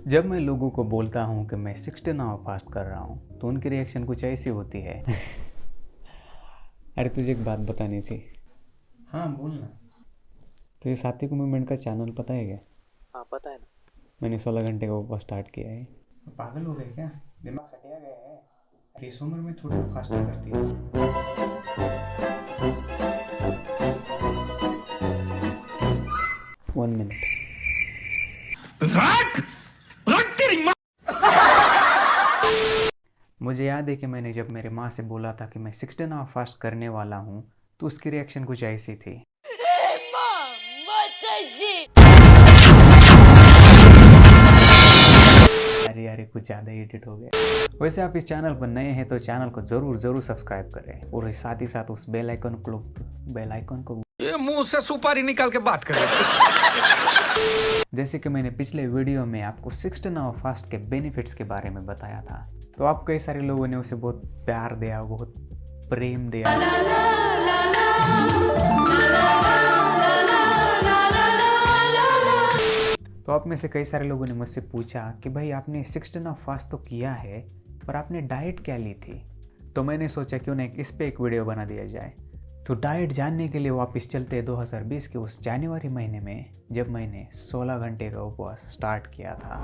जब मैं लोगों को बोलता हूँ कि मैं 16 आवर फास्ट कर रहा हूँ तो उनकी रिएक्शन कुछ ऐसी होती है। अरे तुझे एक बात बतानी थी। हाँ बोलना। तुझे सात्विक मूवमेंट का चैनल पता है क्या? हाँ पता है ना। मैंने 16 घंटे का उपवास स्टार्ट किया है। पागल हो गए क्या? दिमाग सटिया गया है। अरे इस उम्र में थोड़ी फास्टिंग करती है। 1 मिनट। मुझे याद है कि मैंने जब मेरे माँ से बोला था कि मैं 16 आवर फास्ट करने वाला हूँ तो उसकी रिएक्शन कुछ ऐसी थी। अरे अरे कुछ ज़्यादा एडिट हो गया। वैसे आप इस चैनल पर नए हैं तो चैनल को ज़रूर सब्सक्राइब करें और साथ ही साथ उस बेल आइकन को ये मुंह से सुपारी निकाल के बात कर रहे हैं। जैसे कि मैंने पिछले वीडियो में आपको 16 आवर फास्ट के बेनिफिट्स के बारे में बताया था, तो आप कई सारे लोगों ने उसे बहुत प्यार दिया, बहुत प्रेम दिया। तो आप में से कई सारे लोगों ने मुझसे पूछा कि भाई आपने 16 आवर फास्ट तो किया है पर आपने डाइट क्या ली थी। तो मैंने सोचा क्यों ना इस पे एक वीडियो बना दिया जाए। तो डाइट जानने के लिए वापस चलते 2020 के उस जनवरी महीने में जब मैंने 16 घंटे का उपवास स्टार्ट किया था।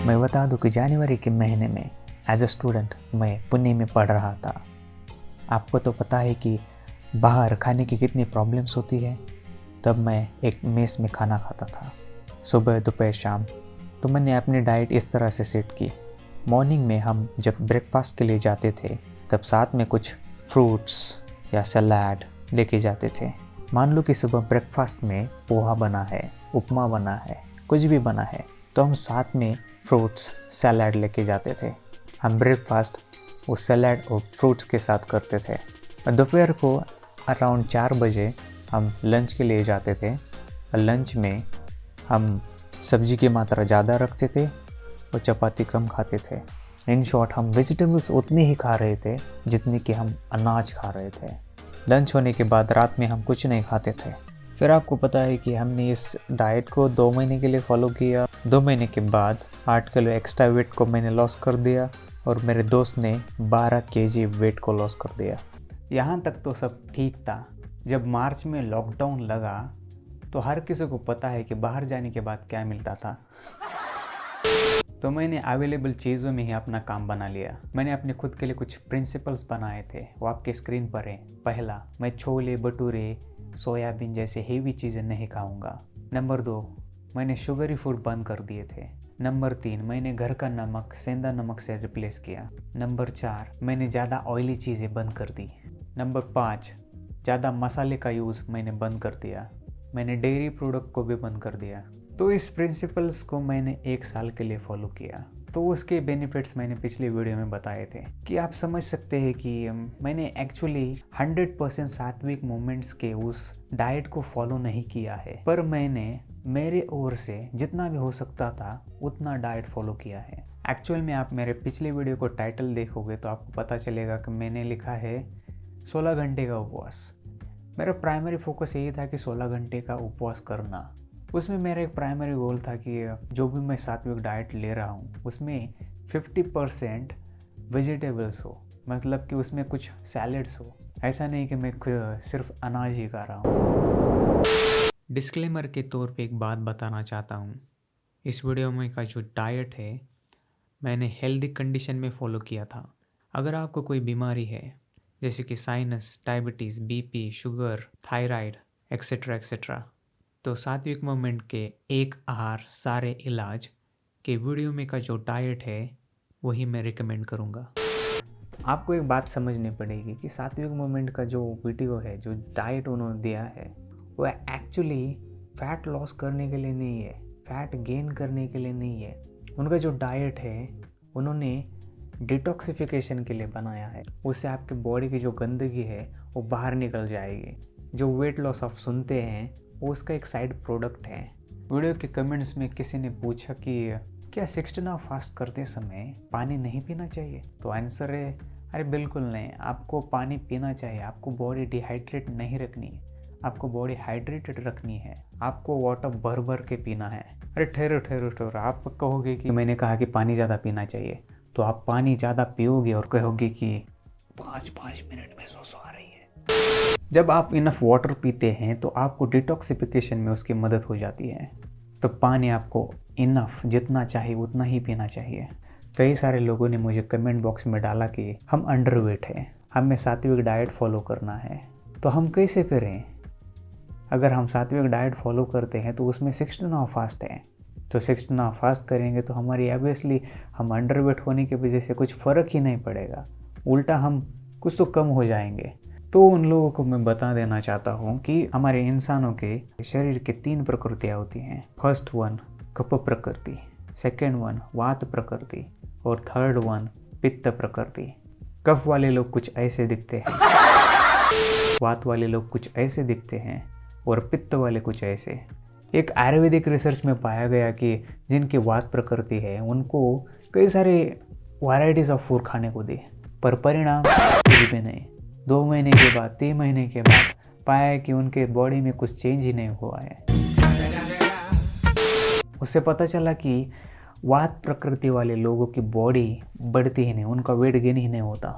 मैं बता दूं कि जनवरी के महीने में एज अ स्टूडेंट मैं पुणे में पढ़ रहा था। आपको तो पता है कि बाहर खाने की कितनी प्रॉब्लम्स होती है। तब मैं एक मेस में खाना खाता था, सुबह दोपहर शाम। तो मैंने अपनी डाइट इस तरह से सेट की। मॉर्निंग में हम जब ब्रेकफास्ट के लिए जाते थे तब साथ में कुछ फ्रूट्स या सलाद लेके जाते थे। मान लो कि सुबह ब्रेकफास्ट में पोहा बना है, उपमा बना है, कुछ भी बना है, तो हम साथ में फ्रूट्स सलाद लेके जाते थे। हम ब्रेकफास्ट उस सलाद और फ्रूट्स के साथ करते थे। दोपहर को अराउंड 4 बजे हम लंच के लिए जाते थे। लंच में हम सब्जी की मात्रा ज़्यादा रखते थे और चपाती कम खाते थे। इन शॉर्ट हम वेजिटेबल्स उतनी ही खा रहे थे जितनी कि हम अनाज खा रहे थे। लंच होने के बाद रात में हम कुछ नहीं खाते थे। फिर आपको पता है कि हमने इस डाइट को 2 महीने के लिए फॉलो किया। 2 महीने के बाद 8 किलो एक्स्ट्रा वेट को मैंने लॉस कर दिया और मेरे दोस्त ने 12 केजी वेट को लॉस कर दिया। यहाँ तक तो सब ठीक था। जब मार्च में लॉकडाउन लगा तो हर किसी को पता है कि बाहर जाने के बाद क्या मिलता था। तो मैंने अवेलेबल चीज़ों में ही अपना काम बना लिया। मैंने अपने खुद के लिए कुछ प्रिंसिपल्स बनाए थे, वो आपके स्क्रीन पर है। पहला, मैं छोले भटूरे सोयाबीन जैसे हेवी चीज़ें नहीं खाऊंगा। नंबर 2, मैंने शुगरी फूड बंद कर दिए थे। नंबर 3, मैंने घर का नमक सेंधा नमक से रिप्लेस किया। नंबर 4, मैंने ज़्यादा ऑयली चीज़ें बंद कर दी। नंबर 5, ज़्यादा मसाले का यूज़ मैंने बंद कर दिया। मैंने डेयरी प्रोडक्ट को भी बंद कर दिया। तो इस प्रिंसिपल्स को मैंने 1 साल के लिए फॉलो किया। तो उसके बेनिफिट्स मैंने पिछले वीडियो में बताए थे कि आप समझ सकते हैं कि मैंने एक्चुअली 100% सात्विक मूवमेंट्स के उस डाइट को फॉलो नहीं किया है, पर मैंने मेरे ओर से जितना भी हो सकता था उतना डाइट फॉलो किया है। एक्चुअल में आप मेरे पिछले वीडियो को टाइटल देखोगे तो आपको पता चलेगा कि मैंने लिखा है 16 घंटे का उपवास। मेरा प्राइमरी फोकस यही था कि 16 घंटे का उपवास करना। उसमें मेरा एक प्राइमरी गोल था कि जो भी मैं सात्विक डाइट ले रहा हूँ उसमें 50% वेजिटेबल्स हो, मतलब कि उसमें कुछ सैलेड्स हो। ऐसा नहीं कि मैं सिर्फ अनाज ही खा रहा हूँ। डिस्क्लेमर के तौर पे एक बात बताना चाहता हूँ। इस वीडियो में का जो डाइट है मैंने हेल्दी कंडीशन में फ़ॉलो किया था। अगर आपको कोई बीमारी है जैसे कि sinus, diabetes, BP, sugar, thyroid etcetera etcetera, तो सात्विक मूवमेंट के एक आहार सारे इलाज के वीडियो में का जो डाइट है वही मैं रिकमेंड करूँगा। आपको एक बात समझनी पड़ेगी कि सात्विक मूवमेंट का जो वीडियो है, जो डाइट उन्होंने दिया है, वो एक्चुअली फैट लॉस करने के लिए नहीं है, फैट गेन करने के लिए नहीं है। उनका जो डाइट है उन्होंने डिटॉक्सिफिकेशन के लिए बनाया है। उससे आपके बॉडी की जो गंदगी है वो बाहर निकल जाएगी। जो वेट लॉस आप सुनते हैं वो उसका एक साइड प्रोडक्ट है। वीडियो के कमेंट्स में किसी ने पूछा कि क्या 16 आवर फास्ट करते समय पानी नहीं पीना चाहिए? तो आंसर है अरे बिल्कुल नहीं, आपको पानी पीना चाहिए। आपको बॉडी डिहाइड्रेट नहीं रखनी है, आपको बॉडी हाइड्रेटेड रखनी है। आपको वाटर भर भर के पीना है। अरे ठहरो ठहरो ठहरो, आप कहोगे कि मैंने कहा कि पानी ज़्यादा पीना चाहिए, तो आप पानी ज़्यादा पियोगे और कहोगे कि 5 मिनट में सो आ रही है। जब आप इनफ वाटर पीते हैं तो आपको डिटॉक्सिफिकेशन में उसकी मदद हो जाती है। तो पानी आपको इनफ जितना चाहिए उतना ही पीना चाहिए। कई सारे लोगों ने मुझे कमेंट बॉक्स में डाला कि हम अंडरवेट हैं, हमें सात्विक डाइट फॉलो करना है। तो हम कैसे करें? अगर हम सात्विक डाइट फॉलो करते हैं तो उसमें 16 आवर फास्ट है, तो 16 आवर फास्ट करेंगे तो हमारी ऑब्वियसली हम अंडरवेट होने की वजह से कुछ फ़र्क ही नहीं पड़ेगा, उल्टा हम कुछ तो कम हो जाएंगे। तो उन लोगों को मैं बता देना चाहता हूँ कि हमारे इंसानों के शरीर के 3 प्रकृतियाँ होती हैं। फर्स्ट वन कफ प्रकृति, सेकेंड वन वात प्रकृति और थर्ड वन पित्त प्रकृति। कफ वाले लोग कुछ ऐसे दिखते हैं, वात वाले लोग कुछ ऐसे दिखते हैं और पित्त वाले कुछ ऐसे। एक आयुर्वेदिक रिसर्च में पाया गया कि जिनकी वात प्रकृति है उनको कई सारे वैरायटीज़ ऑफ फूड खाने को दी, पर परिणाम कुछ भी नहीं। 2 महीने के बाद 3 महीने के बाद पाया कि उनके बॉडी में कुछ चेंज ही नहीं हुआ है। उससे पता चला कि वात प्रकृति वाले लोगों की बॉडी बढ़ती ही नहीं, उनका वेट गेन ही नहीं होता।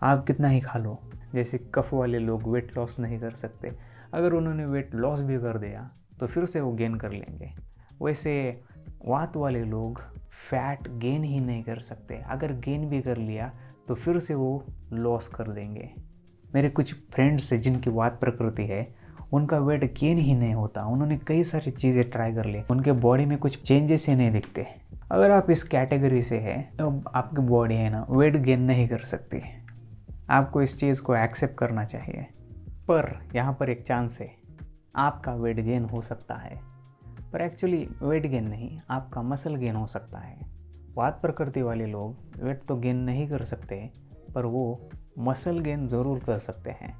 आप कितना ही खा लो, जैसे कफ वाले लोग वेट लॉस नहीं कर सकते, अगर उन्होंने वेट लॉस भी कर दिया तो फिर से वो गेन कर लेंगे। वैसे वात वाले लोग फैट गेन ही नहीं कर सकते, अगर गेन भी कर लिया तो फिर से वो लॉस कर देंगे। मेरे कुछ फ्रेंड्स से जिनकी वात प्रकृति है उनका वेट गेन ही नहीं होता, उन्होंने कई सारी चीज़ें ट्राई कर ली, उनके बॉडी में कुछ चेंजेस ही नहीं दिखते। अगर आप इस कैटेगरी से हैं तो आपकी बॉडी है ना वेट गेन नहीं कर सकती, आपको इस चीज़ को एक्सेप्ट करना चाहिए। पर यहाँ पर एक चांस है, आपका वेट गेन हो सकता है, पर एक्चुअली वेट गेन नहीं, आपका मसल गेन हो सकता है। वात प्रकृति वाले लोग वेट तो गेन नहीं कर सकते, पर वो मसल गेन ज़रूर कर सकते हैं।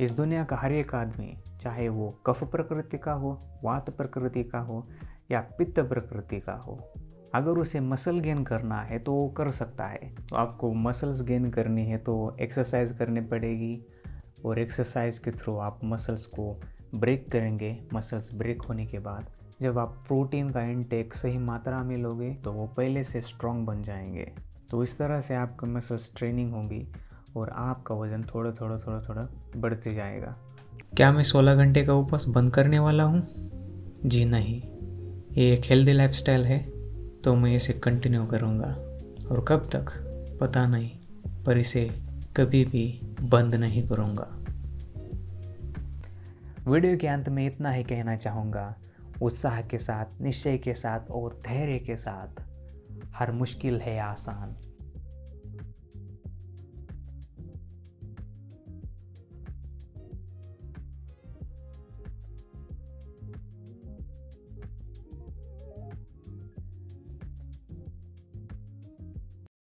इस दुनिया का हर एक आदमी, चाहे वो कफ प्रकृति का हो, वात प्रकृति का हो या पित्त प्रकृति का हो, अगर उसे मसल गेन करना है तो वो कर सकता है। तो आपको मसल्स गेन करनी है तो एक्सरसाइज करनी पड़ेगी, और एक्सरसाइज के थ्रू आप मसल्स को ब्रेक करेंगे। मसल्स ब्रेक होने के बाद जब आप प्रोटीन का इनटेक सही मात्रा में लोगे तो वो पहले से स्ट्रॉन्ग बन जाएंगे। तो इस तरह से आपका मसल्स ट्रेनिंग होगी और आपका वज़न थोड़ा थोड़ा बढ़ते जाएगा। क्या मैं 16 घंटे का उपवास बंद करने वाला हूँ? जी नहीं, ये एक हेल्दी लाइफस्टाइल है, तो मैं इसे कंटिन्यू करूँगा, और कब तक पता नहीं, पर इसे कभी भी बंद नहीं करूँगा। वीडियो के अंत में इतना ही कहना चाहूँगा, उत्साह के साथ, निश्चय के साथ और धैर्य के साथ हर मुश्किल है आसान।